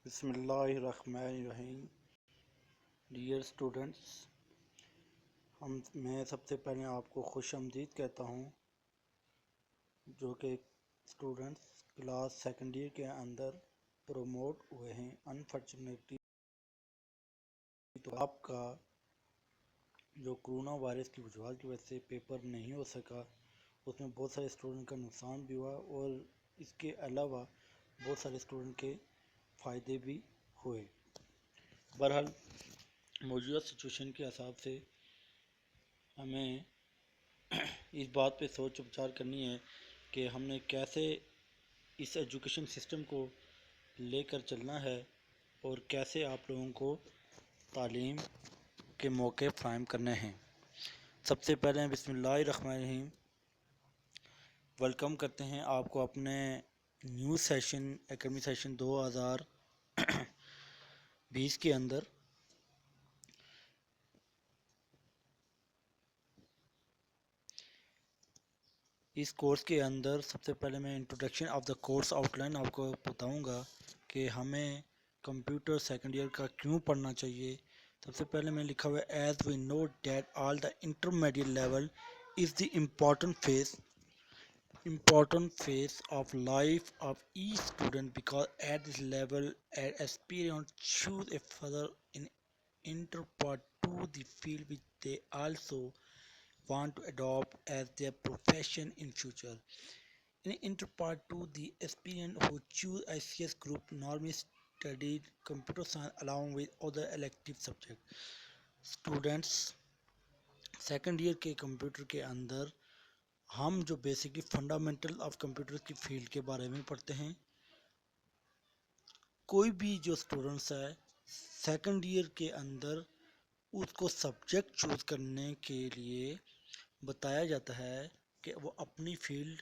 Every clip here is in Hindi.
बिस्मिल्लाहिर्रहमानिर्रहीम। डियर स्टूडेंट्स, मैं सबसे पहले आपको खुश आमदीद कहता हूँ जो कि स्टूडेंट्स क्लास सेकंड ईयर के अंदर प्रमोट हुए हैं। अनफॉर्चुनेटली तो आपका जो कोरोना वायरस की वजह की वजह से पेपर नहीं हो सका, उसमें बहुत सारे स्टूडेंट का नुकसान भी हुआ और इसके अलावा बहुत सारे स्टूडेंट के फ़ायदे भी हुए। बहरहाल मौजूदा सिचुएशन के हिसाब से हमें इस बात पे सोच विचार करनी है कि हमने कैसे इस एजुकेशन सिस्टम को लेकर चलना है और कैसे आप लोगों को तालीम के मौके फ़राहम करने हैं। सबसे पहले बिस्मिल्लाहिर्रहमानिर्रहीम वेलकम करते हैं आपको अपने न्यू सेशन एकेडमी सेशन 2020 के अंदर। इस कोर्स के अंदर सबसे पहले मैं introduction of the course outline आपको बताऊंगा कि हमें कंप्यूटर सेकंड ईयर का क्यों पढ़ना चाहिए। सबसे पहले मैं लिखा हुआ है as we know that all the intermediate level is the important phase of life of each student because at this level an aspirant choose a further in enter part 2 the field which they also want to adopt as their profession in future. In Inter Part 2, the aspirant who choose ICS group normally studied computer science along with other elective subjects. Students second year के कंप्यूटर के अंदर हम जो बेसिकली फंडामेंटल ऑफ कंप्यूटर की फील्ड के बारे में पढ़ते हैं। कोई भी जो स्टूडेंट्स है सेकेंड ईयर के अंदर उसको सब्जेक्ट चूज करने के लिए बताया जाता है कि वो अपनी फील्ड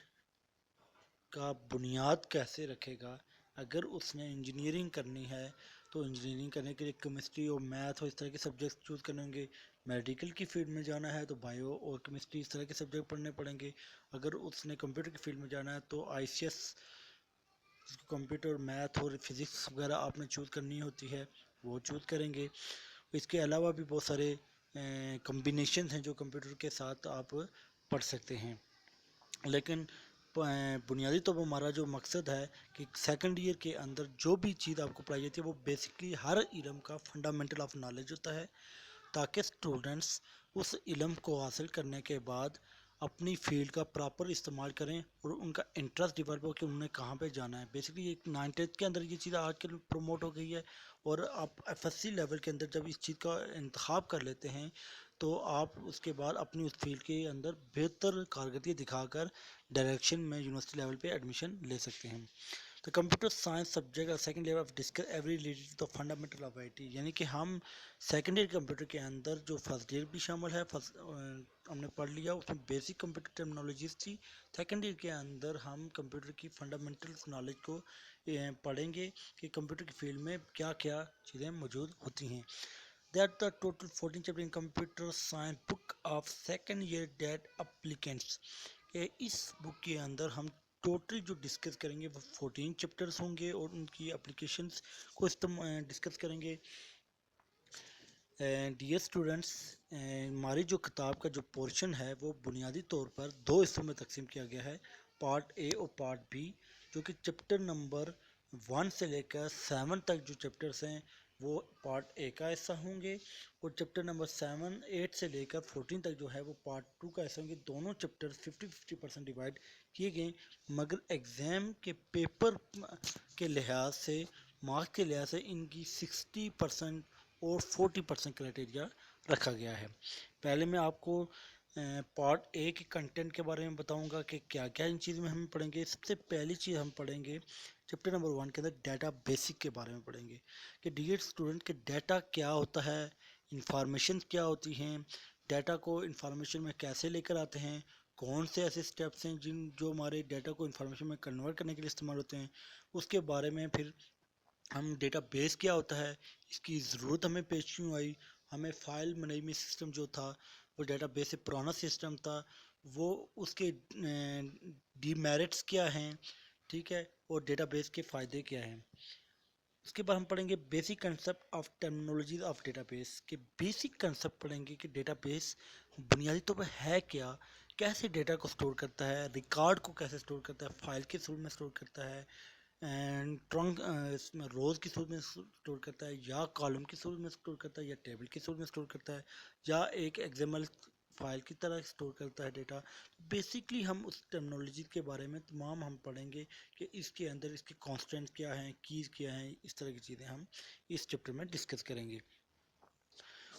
का बुनियाद कैसे रखेगा। अगर उसने इंजीनियरिंग करनी है तो इंजीनियरिंग करने के लिए केमिस्ट्री और मैथ और इस तरह के सब्जेक्ट चूज़ करने होंगे। मेडिकल की फील्ड में जाना है तो बायो और केमिस्ट्री इस तरह के सब्जेक्ट पढ़ने पड़ेंगे। अगर उसने कंप्यूटर की फील्ड में जाना है तो आईसीएस कंप्यूटर मैथ और फिज़िक्स वगैरह आपने चूज़ करनी होती है, वो चूज़ करेंगे। इसके अलावा भी बहुत सारे कम्बिनेशन हैं जो कंप्यूटर के साथ आप पढ़ सकते हैं। लेकिन बुनियादी तौर पर हमारा जो मकसद है कि सेकंड ईयर के अंदर जो भी चीज़ आपको पढ़ाई जाती है वो बेसिकली हर इल्म का फंडामेंटल ऑफ नॉलेज होता है, ताकि स्टूडेंट्स उस इल्म को हासिल करने के बाद अपनी फील्ड का प्रॉपर इस्तेमाल करें और उनका इंटरेस्ट डिवेलप हो कि उन्हें कहाँ पे जाना है। बेसिकली एक 9th के अंदर ये चीज़ आजकल प्रमोट हो गई है और आप एफएससी लेवल के अंदर जब इस चीज़ का इंतखाब कर लेते हैं तो आप उसके बाद अपनी उस फील्ड के अंदर बेहतर कारकर्दगी दिखाकर डायरेक्शन में यूनिवर्सिटी लेवल पे एडमिशन ले सकते हैं। तो computer science subject second level of discuss every related to the fundamental of IT, यानी कि हम सेकेंड ईयर कंप्यूटर के अंदर जो फर्स्ट ईयर भी शामिल है, हमने पढ़ लिया, उसमें बेसिक कंप्यूटर टर्मिनोलॉजीज थी। सेकेंड ईयर के अंदर हम कंप्यूटर की फंडामेंटल नॉलेज को पढ़ेंगे कि कंप्यूटर की फील्ड में क्या क्या चीज़ें मौजूद होती हैं। That the total 14 chapter in computer science book of second year that applicants, इस बुक के अंदर हम टोटल जो डिस्कस करेंगे वो 14 चैप्टर्स होंगे और उनकी एप्लीकेशंस को डिस्कस करेंगे। डियर स्टूडेंट्स, हमारी जो किताब का जो पोर्शन है वो बुनियादी तौर पर दो हिस्सों में तकसीम किया गया है, पार्ट ए और पार्ट बी, जो कि चैप्टर नंबर 1 से लेकर 7 तक जो चैप्टर्स हैं वो पार्ट ए का हिस्सा होंगे और चैप्टर नंबर 7, 8 से लेकर 14 तक जो है वो पार्ट 2 का हिस्सा होंगे। दोनों चैप्टर 50-50% डिवाइड किए गए, मगर एग्ज़ाम के पेपर के लिहाज से, मार्क्स के लिहाज से इनकी 60% और 40% क्राइटेरिया रखा गया है। पहले मैं आपको पार्ट ए के कंटेंट के बारे में बताऊंगा कि क्या क्या इन चीज़ में हम पढ़ेंगे। सबसे पहली चीज़ हम पढ़ेंगे चैप्टर नंबर 1 के अंदर डाटा बेसिक के बारे में पढ़ेंगे कि डियर स्टूडेंट के डाटा क्या होता है, इंफॉर्मेशन क्या होती हैं, डाटा को इंफॉर्मेशन में कैसे लेकर आते हैं, कौन से ऐसे स्टेप्स हैं जो हमारे डाटा को इंफॉर्मेशन में कन्वर्ट करने के लिए इस्तेमाल होते हैं। उसके बारे में फिर हम डेटा बेस क्या होता है, इसकी ज़रूरत हमें पेश क्यों आई, हमें फ़ाइल मैनेजमेंट सिस्टम जो था वो डेटा बेस से पुराना सिस्टम था, वो उसके डीमेरिट्स क्या हैं, ठीक है, और डेटा बेस के फ़ायदे क्या हैं। उसके बाद हम पढ़ेंगे basic concept of terminologies of database के बेसिक कंसेप्ट पढ़ेंगे कि डेटाबेस बुनियादी तौर पर है क्या, कैसे डेटा को स्टोर करता है, रिकॉर्ड को कैसे स्टोर करता है, फाइल के स्वरूप में स्टोर करता है, एंड ट्रंक इसमें रोज़ की स्वरूप में स्टोर करता है, या कॉलम की स्वरूप में स्टोर करता है, या टेबल की स्वरूप में स्टोर करता है, या एक एक्सएमएल फाइल की तरह स्टोर करता है डेटा। बेसिकली हम उस टर्मिनोलॉजी के बारे में तमाम हम पढ़ेंगे कि इसके अंदर इसके कॉन्स्टेंट क्या हैं, कीज़ क्या हैं, इस तरह की चीज़ें हम इस चैप्टर में डिस्कस करेंगे।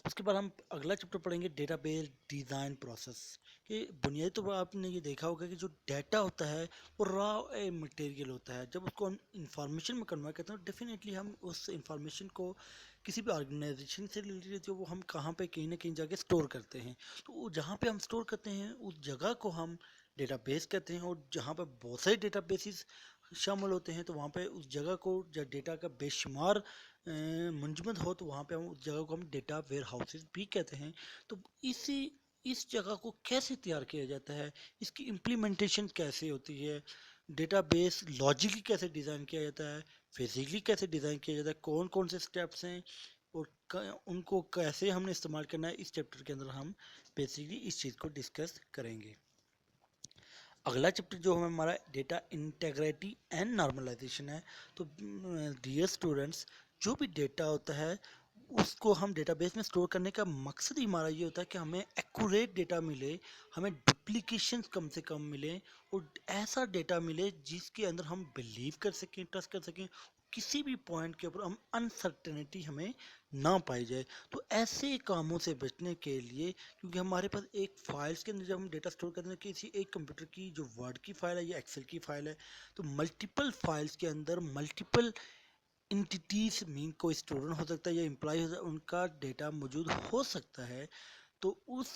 उसके बाद हम अगला चैप्टर पढ़ेंगे डेटाबेस डिज़ाइन प्रोसेस। कि बुनियादी तौर पर आपने ये देखा होगा कि जो डाटा होता है वो रॉ मटेरियल होता है। जब उसको हम इंफॉर्मेशन में कन्वर्ट करते हैं, डेफिनेटली हम उस इंफॉर्मेशन को किसी भी ऑर्गेनाइजेशन से रिलेटेड जो वो हम कहाँ पे कहीं ना कहीं जाके स्टोर करते हैं। तो वो जहाँ पे हम स्टोर करते हैं उस जगह को हम डेटाबेस कहते हैं, और जहाँ पे बहुत सारे डेटाबेसेस शामिल होते हैं तो वहाँ पे उस जगह को जब डेटा का बेशुमार मुंजमद हो तो वहाँ पे हम उस जगह को हम डेटा वेयर हाउसेज भी कहते हैं। तो इस जगह को कैसे तैयार किया जाता है, इसकी इम्प्लीमेंटेशन कैसे होती है, डेटाबेस लॉजिकली कैसे डिज़ाइन किया जाता है, फिजिकली कैसे डिज़ाइन किया जाता है, कौन कौन से स्टेप्स हैं, और उनको कैसे हमने इस्तेमाल करना है, इस चैप्टर के अंदर हम बेसिकली इस चीज़ को डिस्कस करेंगे। अगला चैप्टर जो है हमारा डेटा इंटेग्रिटी एंड नॉर्मलाइजेशन है। तो डियर स्टूडेंट्स, जो भी डेटा होता है उसको हम डेटाबेस में स्टोर करने का मकसद ही हमारा ये होता है कि हमें एक्यूरेट डेटा मिले, हमें डुप्लीकेशन कम से कम मिले, और ऐसा डेटा मिले जिसके अंदर हम बिलीव कर सकें, ट्रस्ट कर सकें, किसी भी पॉइंट के ऊपर हम अनसर्टेनिटी हमें ना पाई जाए। तो ऐसे कामों से बचने के लिए, क्योंकि हमारे पास एक फाइल्स के अंदर जब हम डेटा स्टोर करते हैं, किसी एक कंप्यूटर की जो वर्ड की फाइल है या एक्सेल की फाइल है, तो मल्टीपल फाइल्स के अंदर मल्टीपल इंटिटीज मीन कोई स्टूडेंट हो सकता है या एम्प्लॉय हो सकता है, उनका डेटा मौजूद हो सकता है। तो उस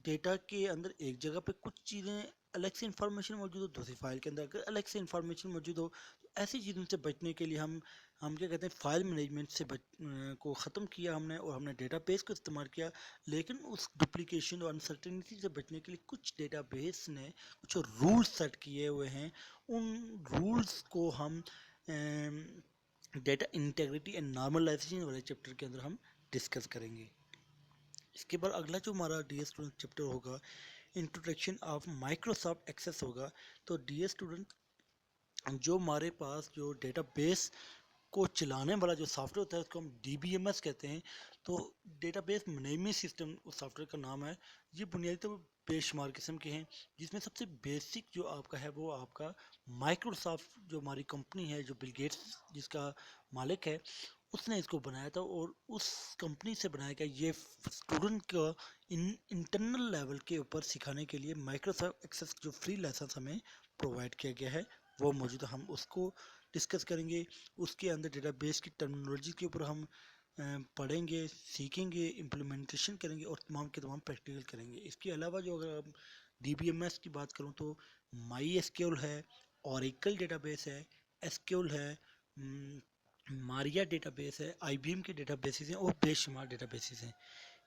डेटा के अंदर एक जगह पे कुछ चीज़ें अलग से इंफॉर्मेशन मौजूद हो, दूसरी फाइल के अंदर अगर अलग से इंफॉर्मेशन मौजूद हो, तो ऐसी चीज़ों से बचने के लिए हम क्या कहते हैं, फाइल मैनेजमेंट से को ख़त्म किया हमने, और हमने डेटाबेस को इस्तेमाल किया। लेकिन उस डुप्लीकेशन और अनसर्टेनिटी से बचने के लिए कुछ डेटाबेस ने कुछ रूल्स सेट किए हुए हैं। उन रूल्स को हम डेटा इंटेग्रिटी एंड नॉर्मलाइजेशन वाले चैप्टर के अंदर हम डिस्कस करेंगे। इसके बाद अगला जो हमारा डी स्टूडेंट चैप्टर होगा, इंट्रोडक्शन ऑफ माइक्रोसॉफ्ट एक्सेस होगा। तो डी स्टूडेंट, जो हमारे पास जो डेटाबेस को चलाने वाला जो सॉफ्टवेयर होता है उसको हम DBMS कहते हैं। तो डेटाबेस मैनेजमेंट सिस्टम उस सॉफ्टवेयर का नाम है। ये बुनियादी तौर पर बेशुमार किस्म के हैं, जिसमें सबसे बेसिक जो आपका है वो आपका माइक्रोसॉफ्ट, जो हमारी कंपनी है, जो बिल गेट्स जिसका मालिक है, उसने इसको बनाया था। और उस कंपनी से बनाया गया ये स्टूडेंट का इंटरनल लेवल के ऊपर सिखाने के लिए माइक्रोसॉफ्ट एक्सेस जो फ्री लाइसेंस हमें प्रोवाइड किया गया है वो मौजूद है। हम उसको डिस्कस करेंगे। उसके अंदर डेटाबेस की टर्मिनोलॉजी के ऊपर हम पढ़ेंगे, सीखेंगे, इम्प्लीमेंटेशन करेंगे, और तमाम के तमाम प्रैक्टिकल करेंगे। इसके अलावा जो अगर हम DBMS की बात करूँ तो MySQL है, ओरेकल डेटाबेस है, SQL है, मारिया डेटाबेस है, IBM के डेटाबेसेस हैं, और बेशुमार डेटाबेसेस हैं।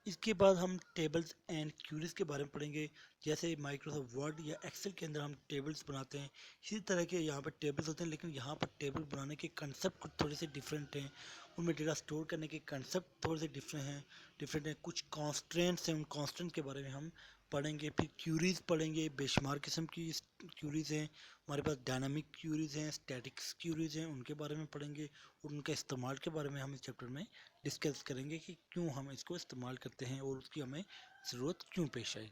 इसके बाद हम टेबल्स एंड क्यूरीज के बारे में पढ़ेंगे। जैसे माइक्रोसॉफ्ट वर्ड या एक्सेल के अंदर हम टेबल्स बनाते हैं, इसी तरह के यहाँ पर टेबल्स होते हैं, लेकिन यहाँ पर टेबल बनाने के कंसेप्ट कुछ थोड़े से डिफरेंट हैं। उनमें डेटा स्टोर करने के कंसेप्ट थोड़े से डिफरेंट हैं। कुछ कॉन्स्ट्रेंट्स हैं, उन कॉन्स्ट्रेंट के बारे में हम पढ़ेंगे। फिर क्यूरीज पढ़ेंगे, बेशुमार किस्म की क्यूरीज हैं हमारे पास। डायनामिक क्यूरीज हैं, स्टैटिक्स क्यूरीज हैं, उनके बारे में पढ़ेंगे, और उनका इस्तेमाल के बारे में हम इस चैप्टर में डिस्कस करेंगे कि क्यों हम इसको इस्तेमाल करते हैं और उसकी हमें ज़रूरत क्यों पेश आई।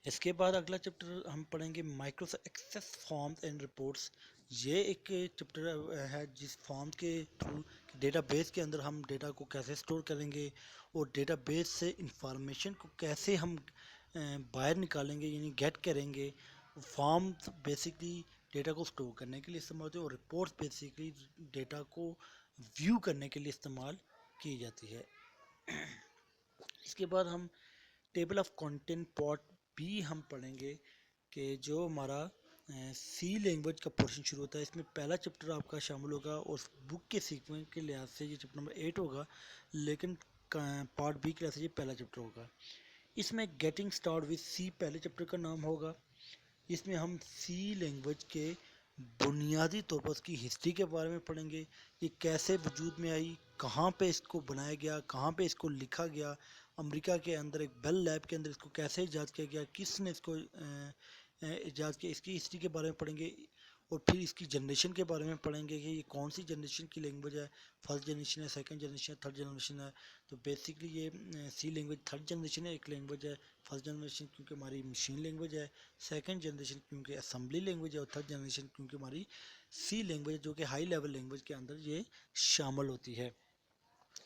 इसके बाद अगला चैप्टर हम पढ़ेंगे Microsoft Access forms and reports. ये एक चैप्टर है जिस फॉर्म के थ्रू डेटाबेस के अंदर हम डेटा को कैसे स्टोर करेंगे, और डेटाबेस से इंफॉर्मेशन को कैसे हम बाहर निकालेंगे, यानी गेट करेंगे। फॉर्म्स बेसिकली डेटा को स्टोर करने के लिए इस्तेमाल होते हैं, और रिपोर्ट्स बेसिकली डेटा को व्यू करने के लिए इस्तेमाल की जाती है। इसके बाद हम टेबल ऑफ कंटेंट पार्ट भी हम पढ़ेंगे, कि जो हमारा सी लैंग्वेज का पोर्शन शुरू होता है। इसमें पहला चैप्टर आपका शामिल होगा, और बुक के सीक्वेंस के लिहाज से ये चैप्टर नंबर 8 होगा, लेकिन पार्ट बी के लिहाज से ये पहला चैप्टर होगा। इसमें गेटिंग स्टार्ट विद सी पहले चैप्टर का नाम होगा। इसमें हम सी लैंग्वेज के बुनियादी तौर पर उसकी हिस्ट्री के बारे में पढ़ेंगे, ये कैसे वजूद में आई, कहाँ पे इसको बनाया गया, कहाँ पे इसको लिखा गया, अमेरिका के अंदर एक बेल लैब के अंदर इसको कैसे ईजाद किया गया, किसने इसको ईजाद किया, इसकी हिस्ट्री के बारे में पढ़ेंगे। और फिर इसकी जनरेशन के बारे में पढ़ेंगे कि ये कौन सी जनरेशन की लैंग्वेज है, फर्स्ट जनरेशन है, सेकंड जनरेशन है, थर्ड जनरेशन है। तो बेसिकली ये सी लैंग्वेज थर्ड जनरेशन है, एक लैंग्वेज है। फर्स्ट जनरेशन क्योंकि हमारी मशीन लैंग्वेज है, सेकंड जनरेशन क्योंकि असेंबली लैंग्वेज है, और थर्ड जनरेशन क्योंकि हमारी सी लैंग्वेज जो कि हाई लेवल लैंग्वेज के अंदर ये शामिल होती है।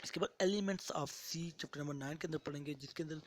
इसके बाद elements of C chapter number 9 के अंदर पढ़ेंगे, जिसके अंदर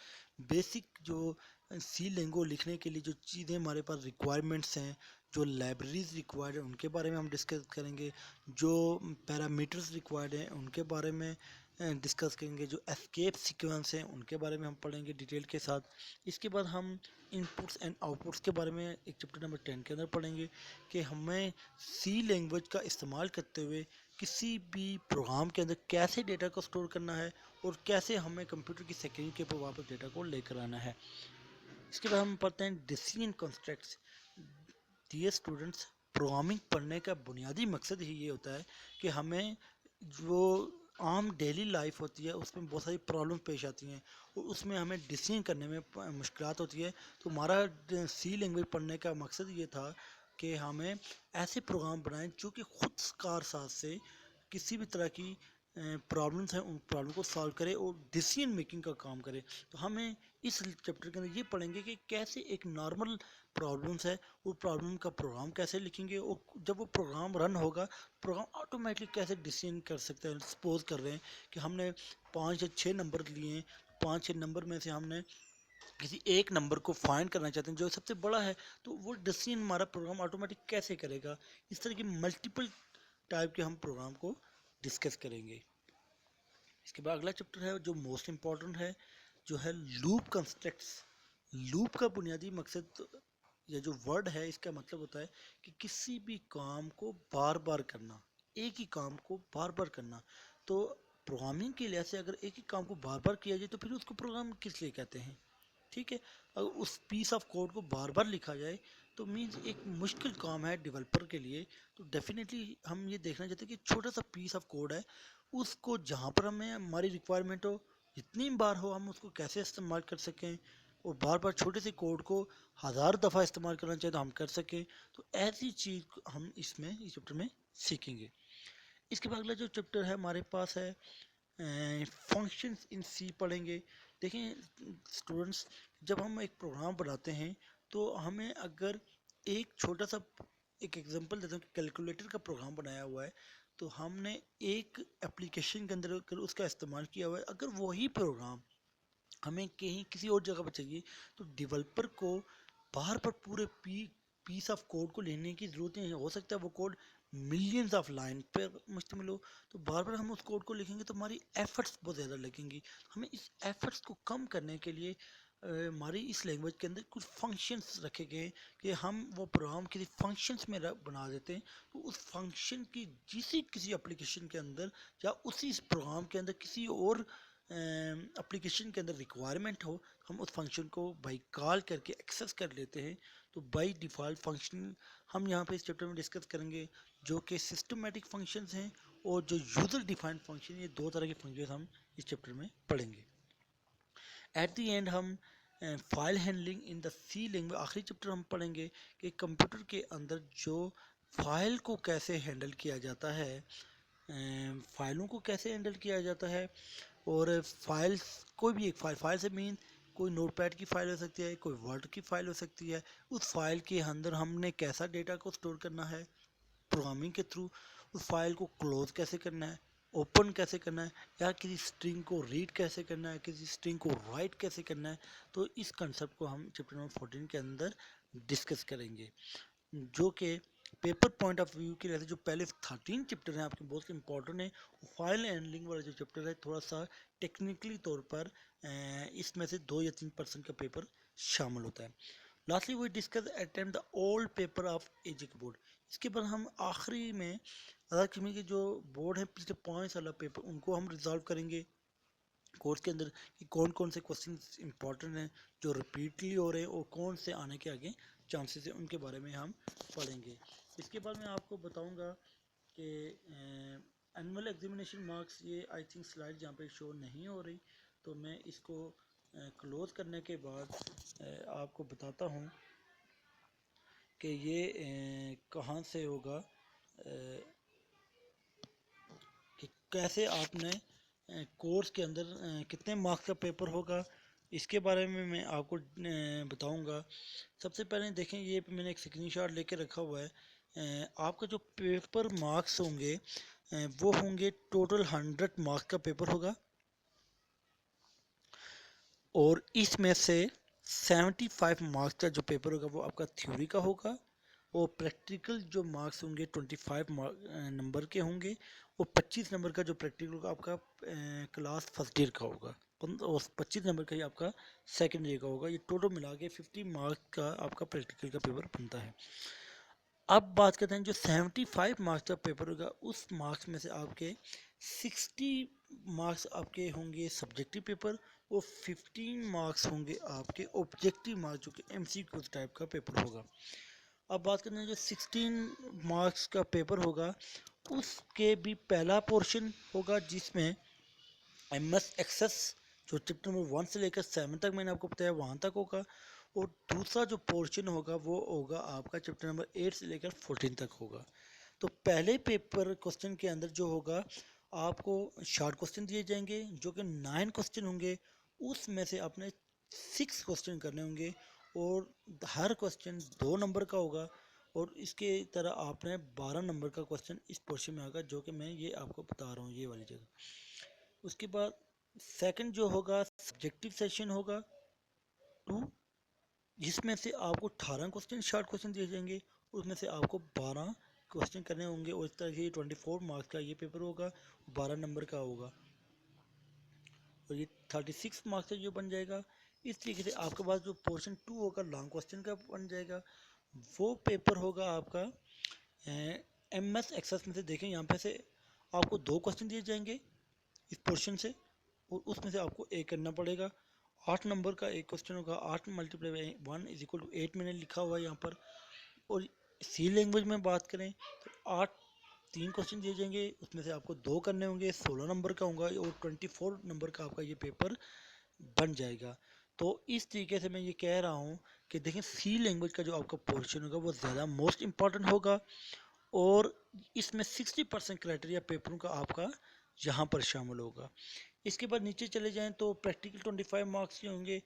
बेसिक जो सी लैंग्वेज लिखने के लिए जो चीज़ें हमारे पास रिक्वायरमेंट्स हैं, जो लाइब्रेरीज रिक्वायर्ड है उनके बारे में हम डिस्कस करेंगे, जो पैरामीटर्स रिक्वायर्ड हैं उनके बारे में डिस्कस करेंगे, जो एस्केप सीक्वेंस हैं उनके बारे में हम पढ़ेंगे डिटेल के साथ। इसके बाद हम इनपुट्स एंड आउटपुट्स के बारे में एक चैप्टर नंबर 10 के अंदर पढ़ेंगे कि हमें सी लैंग्वेज का इस्तेमाल करते हुए किसी भी प्रोग्राम के अंदर कैसे डेटा को स्टोर करना है और कैसे हमें कंप्यूटर की स्क्रीन के ऊपर वापस डेटा को लेकर आना है। इसके बाद हम पढ़ते हैं decision constructs. Dear students, programming पढ़ने का बुनियादी मकसद ही ये होता है कि हमें जो आम डेली लाइफ होती है उसमें बहुत सारी प्रॉब्लम पेश आती हैं और उसमें हमें डिसीजन करने में मुश्किलात होती है। तो हमारा सी लैंग्वेज पढ़ने का मकसद ये था कि हमें ऐसे प्रोग्राम बनाएं जो कि खुद कार साथ से किसी भी तरह की प्रॉब्लम्स हैं उन प्रॉब्लम को सॉल्व करे और डिसीजन मेकिंग का काम करे। तो हमें इस चैप्टर के अंदर ये पढ़ेंगे कि कैसे एक नॉर्मल प्रॉब्लम्स है वो प्रॉब्लम का प्रोग्राम कैसे लिखेंगे और जब वो प्रोग्राम रन होगा प्रोग्राम ऑटोमेटिकली कैसे डिसीजन कर सकते हैं। सपोज कर रहे हैं कि हमने 5 या 6 नंबर लिए हैं, 5 6 नंबर में से हमने किसी एक नंबर को फाइंड करना चाहते हैं जो सबसे बड़ा है, तो वो डिसीजन हमारा प्रोग्राम ऑटोमेटिक कैसे करेगा। इस तरह की मल्टीपल टाइप के हम प्रोग्राम को डिस्कस करेंगे। इसके बाद अगला चैप्टर है जो मोस्ट इम्पॉर्टेंट है, जो है लूप कंस्ट्रक्ट्स। लूप का बुनियादी मकसद या जो वर्ड है इसका मतलब होता है कि किसी भी काम को बार बार करना, एक ही काम को बार बार करना। तो प्रोग्रामिंग के लिहाज से अगर एक ही काम को बार बार किया जाए तो फिर उसको प्रोग्राम किस लिए कहते हैं। ठीक है, अगर उस पीस ऑफ कोड को बार बार लिखा जाए तो मीन्स एक मुश्किल काम है डेवलपर के लिए। तो डेफिनेटली हम ये देखना चाहते हैं कि छोटा सा पीस ऑफ कोड है, उसको जहाँ पर हमें हमारी रिक्वायरमेंट हो जितनी बार हो हम उसको कैसे इस्तेमाल कर सकें, और बार बार छोटे से कोड को 1000 दफ़ा इस्तेमाल करना चाहिए तो हम कर सकें। तो ऐसी चीज़ हम इसमें इस चैप्टर में सीखेंगे। इसके बाद अगला जो चैप्टर है हमारे पास है फंक्शंस इन सी पढ़ेंगे। देखें स्टूडेंट्स, जब हम एक प्रोग्राम बनाते हैं तो हमें अगर एक छोटा सा एक एग्जांपल देता हूँ कि कैलकुलेटर का प्रोग्राम बनाया हुआ है, तो हमने एक एप्लीकेशन के अंदर अगर उसका इस्तेमाल किया हुआ है, अगर वही प्रोग्राम हमें कहीं किसी और जगह पर चाहिए तो डेवलपर को बाहर पर पूरे पीस ऑफ कोड को लेने की ज़रूरत नहीं है। हो सकता है वो कोड मिलियंस ऑफ लाइन पर मुश्तमिल हो, तो बार बार हम उस कोड को लिखेंगे तो हमारी एफर्ट्स बहुत ज़्यादा लगेंगी। हमें इस एफर्ट्स को कम करने के लिए हमारी इस लैंग्वेज के अंदर कुछ फंक्शंस रखे गए हैं कि हम वो प्रोग्राम किसी फंक्शंस में बना देते हैं। तो उस फंक्शन की किसी एप्लीकेशन के अंदर या उसी प्रोग्राम के अंदर किसी और एप्लीकेशन के अंदर रिक्वायरमेंट हो, हम उस फंक्शन को बाई कॉल करके एक्सेस कर लेते हैं। तो बाई डिफ़ॉल्ट फंक्शन हम यहाँ पे इस चैप्टर में डिस्कस करेंगे, जो कि सिस्टमेटिक फंक्शंस हैं और जो यूज़र डिफाइंड फंक्शन, ये दो तरह के फंक्शन हम इस चैप्टर में पढ़ेंगे। एट द एंड हम file handling in the C language, आखिरी चैप्टर हम पढ़ेंगे कि कंप्यूटर के अंदर जो फाइल को कैसे हैंडल किया जाता है, फाइलों को कैसे हैंडल किया जाता है। और फाइल्स, कोई भी एक फाइल से मीन कोई नोटपैड की फ़ाइल हो सकती है, कोई वर्ड की फ़ाइल हो सकती है। उस फाइल के अंदर हमने कैसा डेटा को स्टोर करना है प्रोग्रामिंग के थ्रू, उस फाइल को क्लोज कैसे करना है, ओपन कैसे करना है, या किसी स्ट्रिंग को रीड कैसे करना है, किसी स्ट्रिंग को राइट कैसे करना है। तो इस कंसेप्ट को हम चैप्टर नंबर 14 के अंदर डिस्कस करेंगे, जो कि पेपर पॉइंट ऑफ व्यू के लिए जो पहले 13 चैप्टर हैं आपके बहुत इंपॉर्टेंट है। फाइल हैंडलिंग वाला जो चैप्टर है थोड़ा सा टेक्निकली तौर पर इसमें से 2 या 3% का पेपर शामिल होता है। Lastly we discuss attempt the old paper of एजिक बोर्ड। इसके बाद हम आखिरी में आज़ाद कश्मीर के जो बोर्ड है पिछले 5 साल पेपर उनको हम रिजॉल्व करेंगे कोर्स के अंदर कि कौन कौन से क्वेश्चन इंपॉर्टेंट हैं जो रिपीटली हो रहे हैं और कौन से आने के आगे चांसेस हैं, उनके बारे में हम पढ़ेंगे। इसके बाद मैं आपको बताऊंगा कि एनुअल एग्जामिनेशन मार्क्स, ये आई थिंक स्लाइड जहाँ पे शो नहीं हो रही, तो मैं इसको क्लोज करने के बाद आपको बताता हूँ कि ये कहाँ से होगा, कि कैसे आपने कोर्स के अंदर कितने मार्क्स का पेपर होगा, इसके बारे में मैं आपको बताऊंगा। सबसे पहले देखें, ये मैंने एक स्क्रीनशॉट लेके रखा हुआ है। आपका जो पेपर मार्क्स होंगे वो होंगे टोटल 100 मार्क्स का पेपर होगा, और इसमें से 75 मार्क्स का जो पेपर होगा वो आपका थ्योरी का होगा, और प्रैक्टिकल जो मार्क्स होंगे 25 नंबर के होंगे, और 25 नंबर का जो प्रैक्टिकल होगा आपका क्लास फर्स्ट ईयर का होगा, और 25 नंबर का ही आपका सेकेंड ईयर का होगा। ये टोटल मिला के 50 मार्क्स का आपका प्रैक्टिकल का पेपर बनता है। अब बात करते हैं जो 75 मार्क्स का पेपर होगा, उस मार्क्स में से आपके 60 मार्क्स आपके होंगे सब्जेक्टिव पेपर, और 15 मार्क्स होंगे आपके ऑब्जेक्टिव मार्क्स, जो कि एमसीक्यू टाइप का पेपर होगा। अब बात करते हैं जो 16 मार्क्स का पेपर होगा, उसके भी पहला पोर्शन होगा जिसमें एमएस एक्सेस, जो चैप्टर नंबर 1 से लेकर 7 तक मैंने आपको बताया वहाँ तक होगा, और दूसरा जो पोर्शन होगा वो होगा आपका चैप्टर नंबर 8 से लेकर 14 तक होगा। तो पहले पेपर क्वेश्चन के अंदर जो होगा, आपको शॉर्ट क्वेश्चन दिए जाएंगे जो कि 9 क्वेश्चन होंगे, उसमें से आपने 6 क्वेश्चन करने होंगे, और हर क्वेश्चन 2 नंबर का होगा, और इसके तरह आपने 12 नंबर का क्वेश्चन इस पोर्शन में आएगा, जो कि मैं ये आपको बता रहा हूँ ये वाली जगह। उसके बाद सेकंड जो होगा सब्जेक्टिव सेशन होगा 2, जिसमें से आपको 18 क्वेश्चन शॉर्ट क्वेश्चन दिए जाएंगे, उसमें से आपको 12 क्वेश्चन करने होंगे, और इस तरह से 24 मार्क्स का ये पेपर होगा, 12 नंबर का होगा, और ये 36 मार्क्स का जो बन जाएगा। इस तरीके से आपके पास जो पोर्शन 2 होगा लॉन्ग क्वेश्चन का बन जाएगा, वो पेपर होगा आपका एमएस एक्सेस में से। देखें यहाँ पे से आपको 2 क्वेश्चन दिए जाएंगे इस पोर्शन से, और उसमें से आपको एक करना पड़ेगा। 8 नंबर का एक क्वेश्चन होगा, 8 multiply by 1 is equal to 8 मैंने लिखा हुआ है यहाँ पर। और सी लैंग्वेज में बात करें तो 8 3 क्वेश्चन दिए जाएंगे, उसमें से आपको 2 करने होंगे, 16 नंबर का होगा, और 24 नंबर का आपका ये पेपर बन जाएगा। तो इस तरीके से मैं ये कह रहा हूँ कि देखें, सी लैंग्वेज का जो आपका पोर्शन होगा वो ज़्यादा मोस्ट इम्पॉर्टेंट होगा, और इसमें 60% क्राइटेरिया पेपरों का आपका यहाँ पर शामिल होगा। इसके बाद नीचे चले जाएं तो प्रैक्टिकल 25 मार्क्स के होंगे,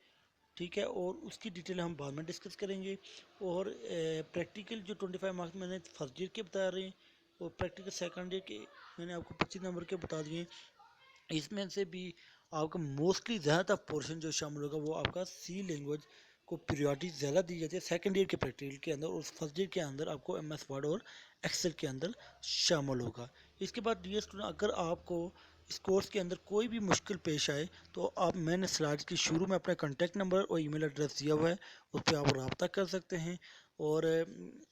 ठीक है, और उसकी डिटेल हम बाद में डिस्कस करेंगे। और प्रैक्टिकल जो 25 मार्क्स मैंने फर्स्ट ईयर के बता रहे हैं, और प्रैक्टिकल सेकंड ईयर के मैंने आपको 25 नंबर के बता दिए। इसमें से भी आपका मोस्टली ज़्यादातर पोर्शन जो शामिल होगा वो आपका सी लैंग्वेज को प्रायोरिटी ज़्यादा दी जाती है सेकंड ईयर के प्रैक्टिकल के अंदर, और फर्स्ट ईयर के अंदर आपको एमएस वर्ड और एक्सेल के अंदर शामिल होगा। इसके बाद डियर स्टूडेंट, अगर आपको इस कोर्स के अंदर कोई भी मुश्किल पेश आए तो आप, मैंने स्लाइड्स के शुरू में अपना कॉन्टैक्ट नंबर और ईमेल एड्रेस दिया हुआ है, उस पर आप रब्ता कर सकते हैं। और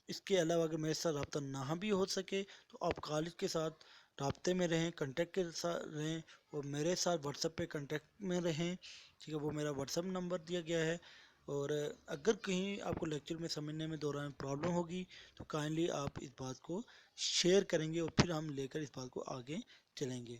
इसके अलावा अगर मेरे साथ रब्ता ना भी हो सके तो आप कॉलेज के साथ राब्ते में रहें, कांटेक्ट के साथ रहें, और मेरे साथ व्हाट्सएप पे कांटेक्ट में रहें, ठीक है, वो मेरा व्हाट्सएप नंबर दिया गया है। और अगर कहीं आपको लेक्चर में समझने में दौरान प्रॉब्लम होगी तो काइंडली आप इस बात को शेयर करेंगे, और फिर हम लेकर इस बात को आगे चलेंगे।